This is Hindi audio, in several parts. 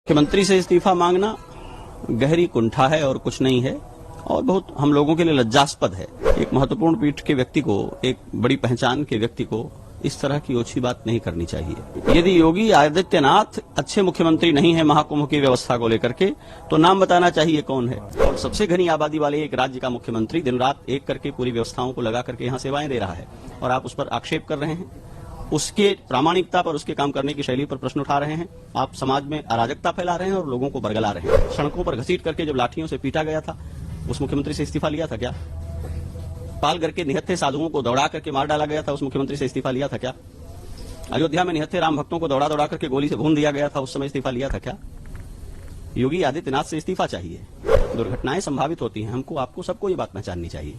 मुख्यमंत्री से इस्तीफा मांगना गहरी कुंठा है और कुछ नहीं है, और बहुत हम लोगों के लिए लज्जास्पद है। एक महत्वपूर्ण पीठ के व्यक्ति को, एक बड़ी पहचान के व्यक्ति को इस तरह की ओछी बात नहीं करनी चाहिए। यदि योगी आदित्यनाथ अच्छे मुख्यमंत्री नहीं है महाकुंभ की व्यवस्था को लेकर के, तो नाम बताना चाहिए कौन है। और सबसे घनी आबादी वाले एक राज्य का मुख्यमंत्री दिन रात एक करके पूरी व्यवस्थाओं को लगा करके यहाँ सेवाएं दे रहा है, और आप उस पर आक्षेप कर रहे हैं, उसके प्रामाणिकता पर, उसके काम करने की शैली पर प्रश्न उठा रहे हैं। आप समाज में अराजकता फैला रहे हैं और लोगों को बरगला रहे हैं। सड़कों पर घसीट करके जब लाठियों से पीटा गया था, उस मुख्यमंत्री से इस्तीफा लिया था क्या? पालघर के निहत्थे साधुओं को दौड़ा करके मार डाला गया था, उस मुख्यमंत्री से इस्तीफा लिया था क्या? अयोध्या में निहत्थे राम भक्तों को दौड़ा दौड़ा करके गोली से भून दिया गया था, उस समय इस्तीफा लिया था क्या? योगी आदित्यनाथ से इस्तीफा चाहिए। दुर्घटनाएं संभावित होती हैं, हमको, आपको, सबको ये बात पहचाननी चाहिए।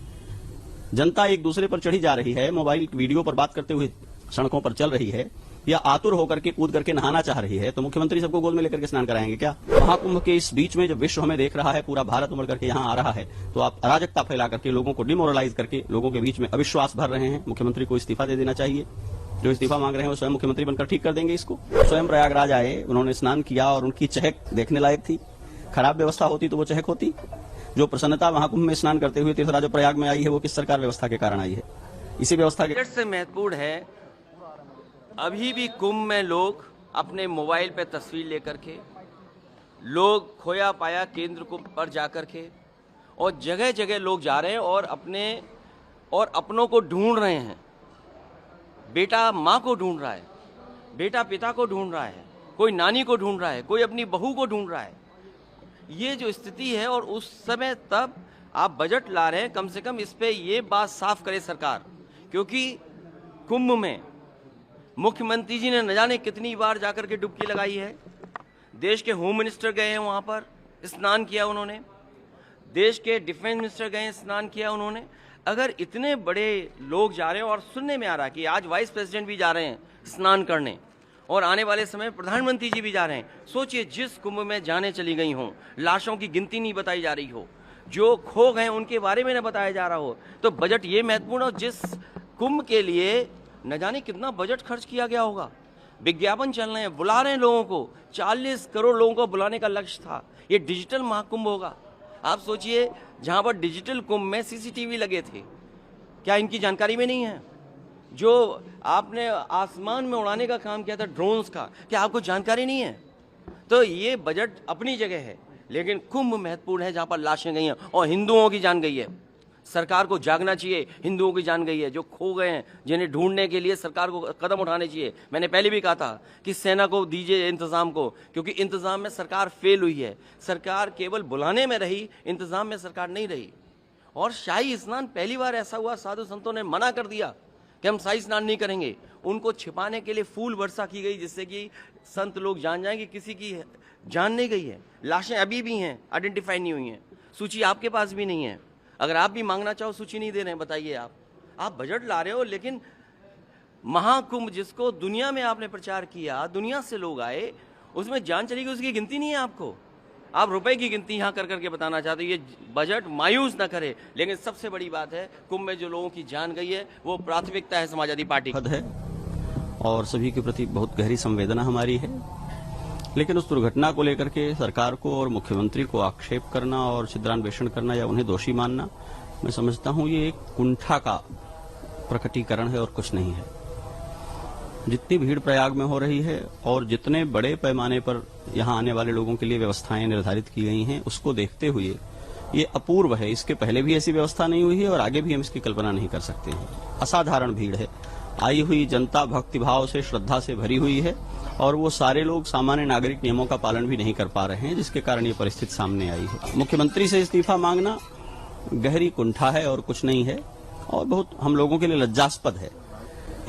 जनता एक दूसरे पर चढ़ी जा रही है, मोबाइल वीडियो पर बात करते हुए सड़कों पर चल रही है, या आतुर होकर के कूद करके नहाना चाह रही है, तो मुख्यमंत्री सबको गोद में लेकर के स्नान कराएंगे क्या? महाकुंभ के इस बीच में जब विश्व हमें देख रहा है, पूरा भारत उमड़ करके यहाँ आ रहा है, तो आप अराजकता फैला करके, लोगों को डिमोरलाइज करके, लोगों के बीच में अविश्वास भर रहे हैं। मुख्यमंत्री को इस्तीफा दे देना चाहिए। जो इस्तीफा मांग रहे हैं वो स्वयं मुख्यमंत्री बनकर ठीक कर देंगे इसको। स्वयं प्रयागराज आए, उन्होंने स्नान किया और उनकी चहक देखने लायक थी। खराब व्यवस्था होती तो वो चहक होती। जो प्रसन्नता महाकुंभ में स्नान करते हुए तीर्थराज प्रयाग में आई है, वो किस सरकार व्यवस्था के कारण आई है? इसी व्यवस्था के से महत्वपूर्ण है। अभी भी कुंभ में लोग अपने मोबाइल पे तस्वीर लेकर के, लोग खोया पाया केंद्र को पर जाकर के, और जगह जगह लोग जा रहे हैं और अपनों को ढूंढ रहे हैं। बेटा माँ को ढूंढ रहा है, बेटा पिता को ढूंढ रहा है, कोई नानी को ढूंढ रहा है, कोई अपनी बहू को ढूंढ रहा है। ये जो स्थिति है, और उस समय तब आप बजट ला रहे हैं, कम से कम इस पे ये बात साफ करे सरकार, क्योंकि कुंभ में मुख्यमंत्री जी ने न जाने कितनी बार जाकर के डुबकी लगाई है। देश के होम मिनिस्टर गए हैं वहां पर, स्नान किया उन्होंने। देश के डिफेंस मिनिस्टर गए हैं, स्नान किया उन्होंने। अगर इतने बड़े लोग जा रहे हैं, और सुनने में आ रहा है कि आज वाइस प्रेसिडेंट भी जा रहे हैं स्नान करने, और आने वाले समय प्रधानमंत्री जी भी जा रहे हैं। सोचिए, जिस कुंभ में जाने चली गई हों, लाशों की गिनती नहीं बताई जा रही हो, जो खो गए उनके बारे में न बताया जा रहा हो, तो बजट ये महत्वपूर्ण हो। जिस कुंभ के लिए न जाने कितना बजट खर्च किया गया होगा, विज्ञापन चल रहे हैं, बुला रहे हैं लोगों को, 40 करोड़ लोगों को बुलाने का लक्ष्य था। ये डिजिटल महाकुंभ होगा। आप सोचिए, जहां पर डिजिटल कुंभ में सीसीटीवी लगे थे, क्या इनकी जानकारी में नहीं है? जो आपने आसमान में उड़ाने का काम किया था ड्रोन्स का, क्या आपको जानकारी नहीं है? तो ये बजट अपनी जगह है, लेकिन कुंभ महत्वपूर्ण है, जहां पर लाशें गई हैं और हिंदुओं की जान गई है। सरकार को जागना चाहिए, हिंदुओं की जान गई है, जो खो गए हैं, जिन्हें ढूंढने के लिए सरकार को कदम उठाने चाहिए। मैंने पहले भी कहा था कि सेना को दीजिए इंतजाम को, क्योंकि इंतजाम में सरकार फेल हुई है। सरकार केवल बुलाने में रही, इंतजाम में सरकार नहीं रही। और शाही स्नान, पहली बार ऐसा हुआ, साधु संतों ने मना कर दिया कि हम शाही स्नान नहीं करेंगे। उनको छिपाने के लिए फूल वर्षा की गई, जिससे कि संत लोग जान जाएं कि किसी की जान नहीं गई है। लाशें अभी भी हैं, आइडेंटिफाई नहीं हुई हैं। सूची आपके पास भी नहीं है। अगर आप भी मांगना चाहो, सूची नहीं दे रहे हैं, बताइए। आप बजट ला रहे हो, लेकिन महाकुंभ जिसको दुनिया में आपने प्रचार किया, दुनिया से लोग आए, उसमें जान चली गई, उसकी गिनती नहीं है आपको। आप रुपए की गिनती यहाँ कर करके बताना चाहते हो। ये बजट मायूस ना करे, लेकिन सबसे बड़ी बात है, कुंभ में जो लोगों की जान गई है, वो प्राथमिकता है समाजवादी पार्टी है, और सभी के प्रति बहुत गहरी संवेदना हमारी है। लेकिन उस दुर्घटना को लेकर के सरकार को और मुख्यमंत्री को आक्षेप करना और छिद्रान्वेषण करना या उन्हें दोषी मानना, मैं समझता हूं ये एक कुंठा का प्रकटीकरण है और कुछ नहीं है। जितनी भीड़ प्रयाग में हो रही है और जितने बड़े पैमाने पर यहां आने वाले लोगों के लिए व्यवस्थाएं निर्धारित की गई हैं, उसको देखते हुए ये अपूर्व है। इसके पहले भी ऐसी व्यवस्था नहीं हुई है और आगे भी हम इसकी कल्पना नहीं कर सकते हैं। असाधारण भीड़ है। आई हुई जनता भक्तिभाव से, श्रद्धा से भरी हुई है, और वो सारे लोग सामान्य नागरिक नियमों का पालन भी नहीं कर पा रहे हैं, जिसके कारण ये परिस्थिति सामने आई है। मुख्यमंत्री से इस्तीफा मांगना गहरी कुंठा है और कुछ नहीं है, और बहुत हम लोगों के लिए लज्जास्पद है।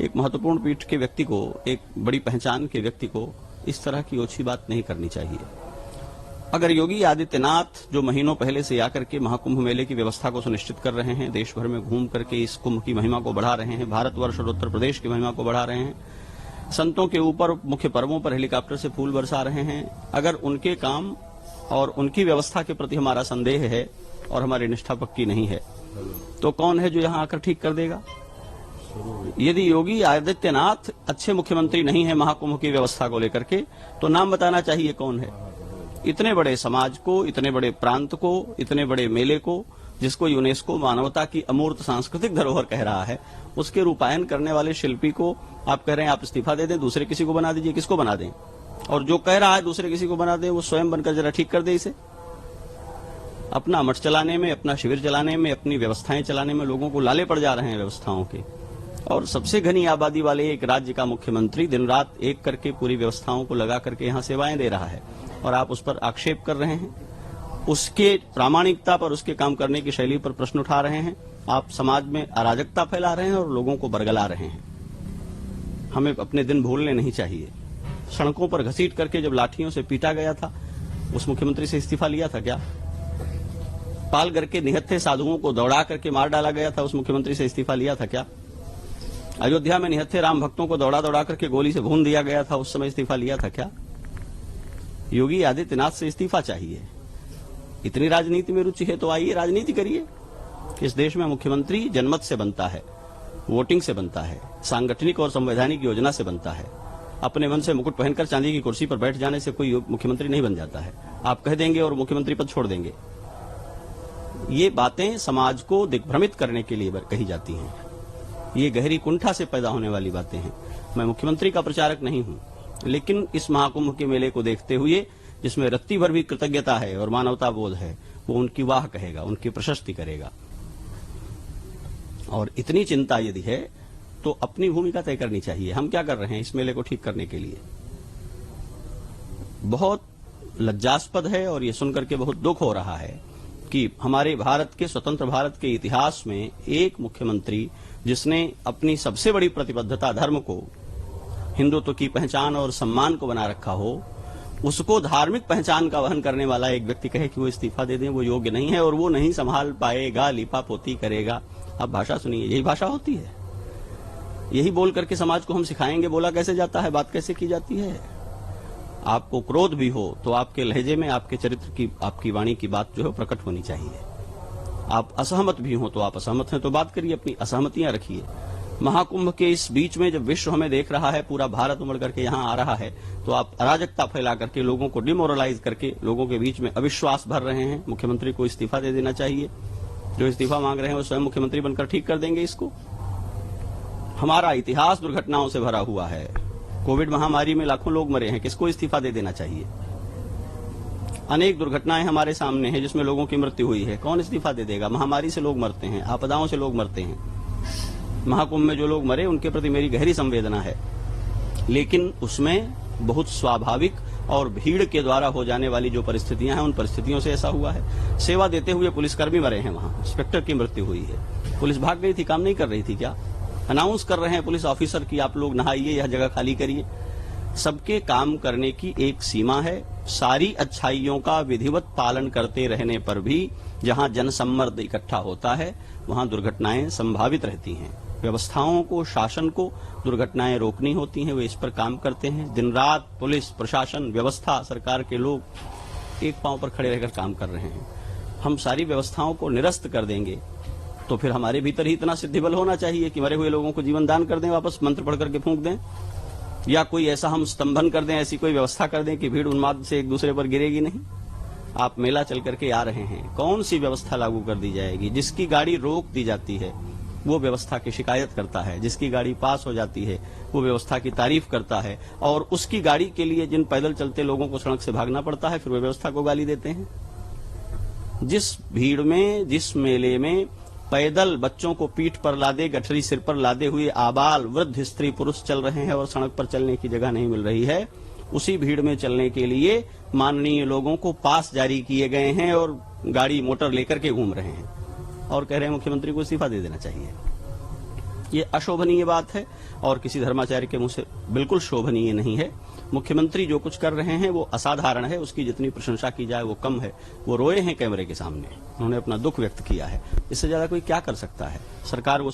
एक महत्वपूर्ण पीठ के व्यक्ति को, एक बड़ी पहचान के व्यक्ति को इस तरह की ओछी बात नहीं करनी चाहिए। अगर योगी आदित्यनाथ, जो महीनों पहले से आकर के महाकुंभ मेले की व्यवस्था को सुनिश्चित कर रहे हैं, देश भर में घूम करके इस कुंभ की महिमा को बढ़ा रहे हैं, भारतवर्ष और उत्तर प्रदेश की महिमा को बढ़ा रहे हैं, संतों के ऊपर मुख्य पर्वों पर हेलीकॉप्टर से फूल बरसा रहे हैं, अगर उनके काम और उनकी व्यवस्था के प्रति हमारा संदेह है और हमारी निष्ठा पक्की नहीं है, तो कौन है जो यहां आकर ठीक कर देगा? यदि योगी आदित्यनाथ अच्छे मुख्यमंत्री नहीं है महाकुंभ की व्यवस्था को लेकर के, तो नाम बताना चाहिए कौन है। इतने बड़े समाज को, इतने बड़े प्रांत को, इतने बड़े मेले को, जिसको यूनेस्को मानवता की अमूर्त सांस्कृतिक धरोहर कह रहा है, उसके रूपायन करने वाले शिल्पी को आप कह रहे हैं आप इस्तीफा दे दें, दूसरे किसी को बना दीजिए। किसको बना दें? और जो कह रहा है दूसरे किसी को बना दें, वो स्वयं बनकर जरा ठीक कर दे इसे। अपना मठ चलाने में, अपना शिविर चलाने में, अपनी व्यवस्थाएं चलाने में लोगों को लाले पड़ जा रहे हैं व्यवस्थाओं के। और सबसे घनी आबादी वाले एक राज्य का मुख्यमंत्री दिन रात एक करके पूरी व्यवस्थाओं को लगा करके यहां सेवाएं दे रहा है, और आप उस पर आक्षेप कर रहे हैं, उसके प्रामाणिकता पर, उसके काम करने की शैली पर प्रश्न उठा रहे हैं। आप समाज में अराजकता फैला रहे हैं और लोगों को बरगला रहे हैं। हमें अपने दिन भूलने नहीं चाहिए। सड़कों पर घसीट करके जब लाठियों से पीटा गया था, उस मुख्यमंत्री से इस्तीफा लिया था क्या? पालघर के निहत्थे साधुओं को दौड़ा करके मार डाला गया था, उस मुख्यमंत्री से इस्तीफा लिया था क्या? अयोध्या में निहत्थे राम भक्तों को दौड़ा दौड़ा करके गोली से भून दिया गया था, उस समय इस्तीफा लिया था क्या? योगी आदित्यनाथ से इस्तीफा चाहिए। इतनी राजनीति में रुचि है तो आइए राजनीति करिए। इस देश में मुख्यमंत्री जनमत से बनता है, वोटिंग से बनता है, सांगठनिक और संवैधानिक योजना से बनता है। अपने मन से मुकुट पहनकर चांदी की कुर्सी पर बैठ जाने से कोई मुख्यमंत्री नहीं बन जाता है। आप कह देंगे और मुख्यमंत्री पद छोड़ देंगे। ये बातें समाज को दिग्भ्रमित करने के लिए कही जाती हैं। ये गहरी कुंठा से पैदा होने वाली बातें हैं। मैं मुख्यमंत्री का प्रचारक नहीं हूं, लेकिन इस महाकुंभ के मेले को देखते हुए, जिसमें रत्ती भर भी कृतज्ञता है और मानवता बोध है, वो उनकी वाह कहेगा, उनकी प्रशस्ति करेगा। और इतनी चिंता यदि है तो अपनी भूमिका तय करनी चाहिए। हम क्या कर रहे हैं इस मेले को ठीक करने के लिए? बहुत लज्जास्पद है और ये सुनकर के बहुत दुख हो रहा है कि हमारे भारत के, स्वतंत्र भारत के इतिहास में एक मुख्यमंत्री जिसने अपनी सबसे बड़ी प्रतिबद्धता धर्म को, हिंदुत्व की पहचान और सम्मान को बना रखा हो, उसको धार्मिक पहचान का वहन करने वाला एक व्यक्ति कहे कि वो इस्तीफा दे दें, वो योग्य नहीं है और वो नहीं संभाल पाएगा, लिपापोती करेगा। अब भाषा सुनिए, यही भाषा होती है। यही बोल करके समाज को हम सिखाएंगे बोला कैसे जाता है, बात कैसे की जाती है। आपको क्रोध भी हो तो आपके लहजे में, आपके चरित्र की, आपकी वाणी की बात जो है प्रकट होनी चाहिए। आप असहमत भी हो तो आप असहमत हैं तो बात करिए, अपनी असहमतियां रखिए। महाकुंभ के इस बीच में जब विश्व हमें देख रहा है, पूरा भारत उमड़ करके यहाँ आ रहा है, तो आप अराजकता फैला करके, लोगों को डिमोरलाइज करके, लोगों के बीच में अविश्वास भर रहे हैं। मुख्यमंत्री को इस्तीफा दे देना चाहिए। जो इस्तीफा मांग रहे हैं वो स्वयं मुख्यमंत्री बनकर ठीक कर देंगे इसको। हमारा इतिहास दुर्घटनाओं से भरा हुआ है। कोविड महामारी में लाखों लोग मरे हैं, किसको इस्तीफा दे देना चाहिए? अनेक दुर्घटनाएं हमारे सामने हैं जिसमें लोगों की मृत्यु हुई है, कौन इस्तीफा दे देगा? महामारी से लोग मरते हैं, आपदाओं से लोग मरते हैं। महाकुंभ में जो लोग मरे उनके प्रति मेरी गहरी संवेदना है, लेकिन उसमें बहुत स्वाभाविक और भीड़ के द्वारा हो जाने वाली जो परिस्थितियां हैं, उन परिस्थितियों से ऐसा हुआ है। सेवा देते हुए पुलिसकर्मी मरे हैं, वहां इंस्पेक्टर की मृत्यु हुई है। पुलिस भाग गई थी, काम नहीं कर रही थी क्या? अनाउंस कर रहे हैं पुलिस ऑफिसर की आप लोग नहाइए, यह जगह खाली करिए। सबके काम करने की एक सीमा है। सारी अच्छाइयों का विधिवत पालन करते रहने पर भी जहां जनसम्मर्द इकट्ठा होता है वहां दुर्घटनाएं संभावित रहती हैं। व्यवस्थाओं को, शासन को दुर्घटनाएं रोकनी होती हैं, वे इस पर काम करते हैं। दिन रात पुलिस प्रशासन, व्यवस्था, सरकार के लोग एक पांव पर खड़े रहकर काम कर रहे हैं। हम सारी व्यवस्थाओं को निरस्त कर देंगे तो फिर हमारे भीतर ही इतना सिद्धिबल होना चाहिए कि मरे हुए लोगों को जीवन दान कर दें, वापस मंत्र पढ़ करके फूंक दें, या कोई ऐसा हम स्तंभन कर दें, ऐसी कोई व्यवस्था कर दें कि भीड़ उन्माद से एक दूसरे पर गिरेगी नहीं। आप मेला चल करके आ रहे हैं, कौन सी व्यवस्था लागू कर दी जाएगी? जिसकी गाड़ी रोक दी जाती है वो व्यवस्था की शिकायत करता है, जिसकी गाड़ी पास हो जाती है वो व्यवस्था की तारीफ करता है, और उसकी गाड़ी के लिए जिन पैदल चलते लोगों को सड़क से भागना पड़ता है फिर वो व्यवस्था को गाली देते हैं। जिस भीड़ में, जिस मेले में पैदल बच्चों को पीठ पर लादे, गठरी सिर पर लादे हुए आबाल, वृद्ध, स्त्री, पुरुष चल रहे हैं और सड़क पर चलने की जगह नहीं मिल रही है, उसी भीड़ में चलने के लिए माननीय लोगों को पास जारी किए गए हैं और गाड़ी मोटर लेकर के घूम रहे हैं और कह रहे हैं मुख्यमंत्री को इस्तीफा दे देना चाहिए। ये अशोभनीय बात है और किसी धर्माचार्य के मुंह से बिल्कुल शोभनीय नहीं है। मुख्यमंत्री जो कुछ कर रहे हैं वो असाधारण है, उसकी जितनी प्रशंसा की जाए वो कम है। वो रोए हैं कैमरे के सामने, उन्होंने अपना दुख व्यक्त किया है, इससे ज्यादा कोई क्या कर सकता है? सरकार वो